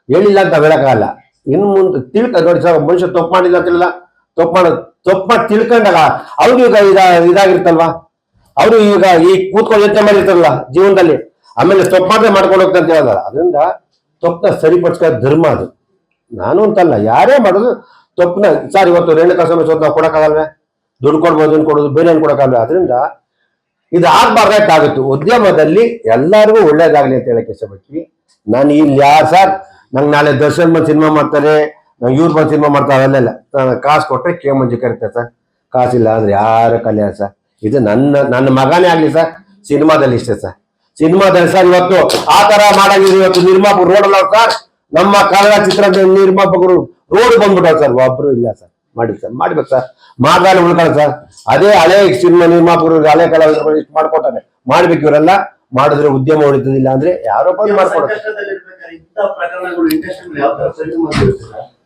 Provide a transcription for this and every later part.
ಹೇಳಿಲ್ಲ ಅಂತ ಹೇಳಕ್ಕಾಗಲ್ಲ. ಇನ್ನು ಮುಂದೆ ನೋಡಿ ಸರ್, ಮನುಷ್ಯ ತಪ್ಪು ಮಾಡಿಲ್ಲ ಅಂತಿಲ್ಲ, ತಪ್ಪು ಮಾಡಿ ತಿಳ್ಕೊಂಡಾಗ ಅವ್ರು ಈಗ ಇದಾಗಿರ್ತಲ್ವಾ, ಅವರು ಈಗ ಈ ಕೂತ್ಕೊಂಡು ಯೋಚನೆ ಮಾಡಿರ್ತಾರಲ್ಲ ಜೀವನದಲ್ಲಿ, ಆಮೇಲೆ ತಪ್ಪು ಮಾಡದೆ ಮಾಡ್ಕೊಂಡು ಹೋಗ್ತಾ ಅಂತ ಹೇಳಲ್ಲ. ಅದರಿಂದ ತಪ್ಪನ್ನ ಸರಿಪಡಿಸ್ಕೋ ಧರ್ಮ ಅದು. ನಾನು ಅಂತಲ್ಲ, ಯಾರೇ ಮಾಡೋದು ತಪ್ಪನ್ನ. ಸರ್ ಇವತ್ತು ರೇಣುಕಾ ಸಮಸ್ಯೆ ನಾವು ಕೊಡಕ್ಕಾಗಲ್ವೇ? ದುಡ್ಡು ಕೊಡ್ಬೋದು, ಕೊಡೋದು ಬೇರೆ ಏನು ಕೊಡಕ್ಕಾಗಲ್ಲ. ಅದರಿಂದ ಇದು ಆಗ್ಬಾರ್ದಾಗುತ್ತೆ. ಉದ್ಯಮದಲ್ಲಿ ಎಲ್ಲರಿಗೂ ಒಳ್ಳೇದಾಗ್ಲಿ ಅಂತ ಹೇಳಕ್ ಇಷ್ಟಪಡ್ತೀವಿ. ನಾನು ಇಲ್ಲಿ ಯಾರು ಸರ್ ನಂಗೆ ನಾಳೆ ದರ್ಶನ್ ಬಂದು ಸಿನಿಮಾ ಮಾಡ್ತಾರೆ, ನಂಗೆ ಇವ್ರು ಬಂದು ಸಿನಿಮಾ ಮಾಡ್ತಾರೆ, ಅಲ್ಲೆಲ್ಲ ನಾನು ಕಾಸು ಕೊಟ್ಟರೆ ಕೆ ಮಂಜು ಕರೀತಾರೆ ಸರ್. ಕಾಸಿಲ್ಲ ಅಂದ್ರೆ ಯಾರು ಕಲಿಯ ಸರ್. ಇದು ನನ್ನ ಮಗನೇ ಆಗ್ಲಿ ಸರ್, ಸಿನಿಮಾದಲ್ಲಿ ಇಷ್ಟೇ ಸರ್. ಸಿನಿಮಾದಲ್ಲಿ ಸರ್ ಇವತ್ತು ಆ ತರ ಮಾಡಾಗಿದ್ರು. ಇವತ್ತು ನಿರ್ಮಾಪಕರು ರೋಡಲ್ಲ ಸರ್, ನಮ್ಮ ಕನ್ನಡ ಚಿತ್ರದ ನಿರ್ಮಾಪಕರು ರೋಡ್ ಬಂದ್ಬಿಟ್ಟಾರ ಸರ್, ಒಬ್ರು ಇಲ್ಲ ಸರ್. ಮಾಡಿ ಸರ್, ಮಾಡ್ಬೇಕು ಸರ್, ಮಾಡ್ದಾನೆ ಉಳ್ಕೊಳ್ಳ ಸರ್. ಅದೇ ಹಳೆ ಸಿನಿಮಾ ನಿರ್ಮಾಪಕರು ಹಳೆ ಕಲಾವಿದರು ಇಷ್ಟು ಮಾಡ್ಕೊತಾರೆ, ಮಾಡ್ಬೇಕು. ಇವರೆಲ್ಲ ಮಾಡಿದ್ರೆ ಉದ್ಯಮ ಉಳಿತದಿಲ್ಲ ಅಂದ್ರೆ ಯಾರೋ ಬಂದು ಮಾಡ್ಕೊಡ್ತಾರೆ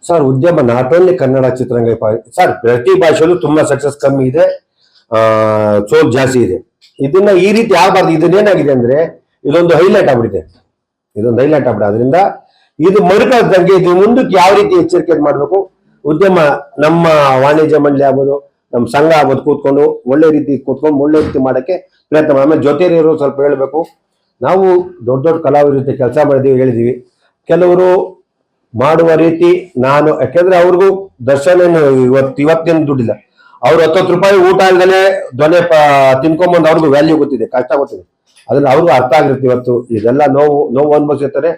ಸರ್. ಉದ್ಯಮ ನಾಟ್ ಓನ್ಲಿ ಕನ್ನಡ ಚಿತ್ರರಂಗ ಸರ್, ಪ್ರತಿ ಭಾಷೆಯಲ್ಲೂ ತುಂಬಾ ಸಕ್ಸಸ್ ಕಮ್ಮಿ ಇದೆ, ಸೋಲ್ ಜಾಸ್ತಿ ಇದೆ. ಇದನ್ನ ಈ ರೀತಿ ಆಗಬಾರ್ದು. ಇದನ್ನೇನಾಗಿದೆ ಅಂದ್ರೆ ಇದೊಂದು ಹೈಲೈಟ್ ಆಗ್ಬಿಟ್ಟಿದೆ, ಅದರಿಂದ ಇದು ಮರುಕಳಿಸ್ದಂಗೆ ಇದು ಮುಂದಕ್ಕೆ ಯಾವ ರೀತಿ ಎಚ್ಚರಿಕೆ ಮಾಡಬೇಕು. ಉದ್ಯಮ ನಮ್ಮ ವಾಣಿಜ್ಯ ಮಂಡಳಿ ಆಗ್ಬೋದು, ನಮ್ಮ ಸಂಘ ಆಗ್ಬೋದು, ಕೂತ್ಕೊಂಡು ಒಳ್ಳೆ ರೀತಿ ಮಾಡಕ್ಕೆ ಪ್ರಯತ್ನ ಮಾಡಿ. ಆಮೇಲೆ ಜೊತೆಲಿರೋ ಸ್ವಲ್ಪ ಹೇಳ್ಬೇಕು. ನಾವು ದೊಡ್ಡ ಕಲಾವಿದ ರೀತಿ ಕೆಲಸ ಮಾಡಿದೀವಿ, ಹೇಳಿದೀವಿ. ಕೆಲವರು ಮಾಡುವ ರೀತಿ ನಾನು, ಯಾಕೆಂದ್ರೆ ಅವ್ರಿಗೂ ದರ್ಶನ ಇವತ್ತೇನು ದುಡ್ಡಿಲ್ಲ. ಅವ್ರು 10 ರೂಪಾಯಿ ಊಟ ಇಲ್ದಲೆ ದೊನೆ ತಿನ್ಕೊಂಬಂದು ಅವ್ರಿಗೂ ವ್ಯಾಲ್ಯೂ ಗೊತ್ತಿದೆ, ಕಷ್ಟ ಗೊತ್ತಿದೆ. ಅದ್ರಲ್ಲಿ ಅವ್ರಿಗೂ ಅರ್ಥ ಆಗಿರುತ್ತೆ. ಇವತ್ತು ಇದೆಲ್ಲ ನೋವು ಅನುಭವಿಸಿರ್ತಾರೆ.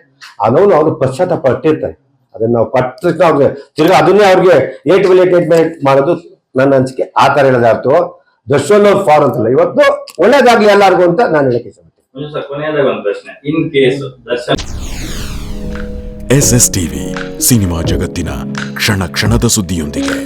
ಆ ನೋವು ಅವ್ರು ಪಶ್ಚಾತ್ತಾಪ ಪಟ್ಟಿರ್ತಾರೆ. ಅದನ್ನ ನಾವು ಪಟ್ಟಿದ್ರೆ ಅವ್ರಿಗೆ ತಿರ್ಗಿ ಅದನ್ನೇ ಅವ್ರಿಗೆ ಏಟ್ ಮಾಡೋದು ನನ್ನ ಅನಿಸಿಕೆ. ಆ ತರ ಹೇಳೋದಾಯ್ತು. ದರ್ಶನ್ ಅವ್ರು ಫಾರ್ ಅಂತಲ್ಲ, ಇವತ್ತು ಒಳ್ಳೇದಾಗ್ಲಿ ಎಲ್ಲಾರ್ಗು ಅಂತ ನಾನು ಹೇಳಕ್ಕೆ SS ಟಿವಿ, ಸಿನಿಮಾ ಜಗತ್ತಿನ ಕ್ಷಣ ಕ್ಷಣದ ಸುದ್ದಿಯೊಂದಿಗೆ.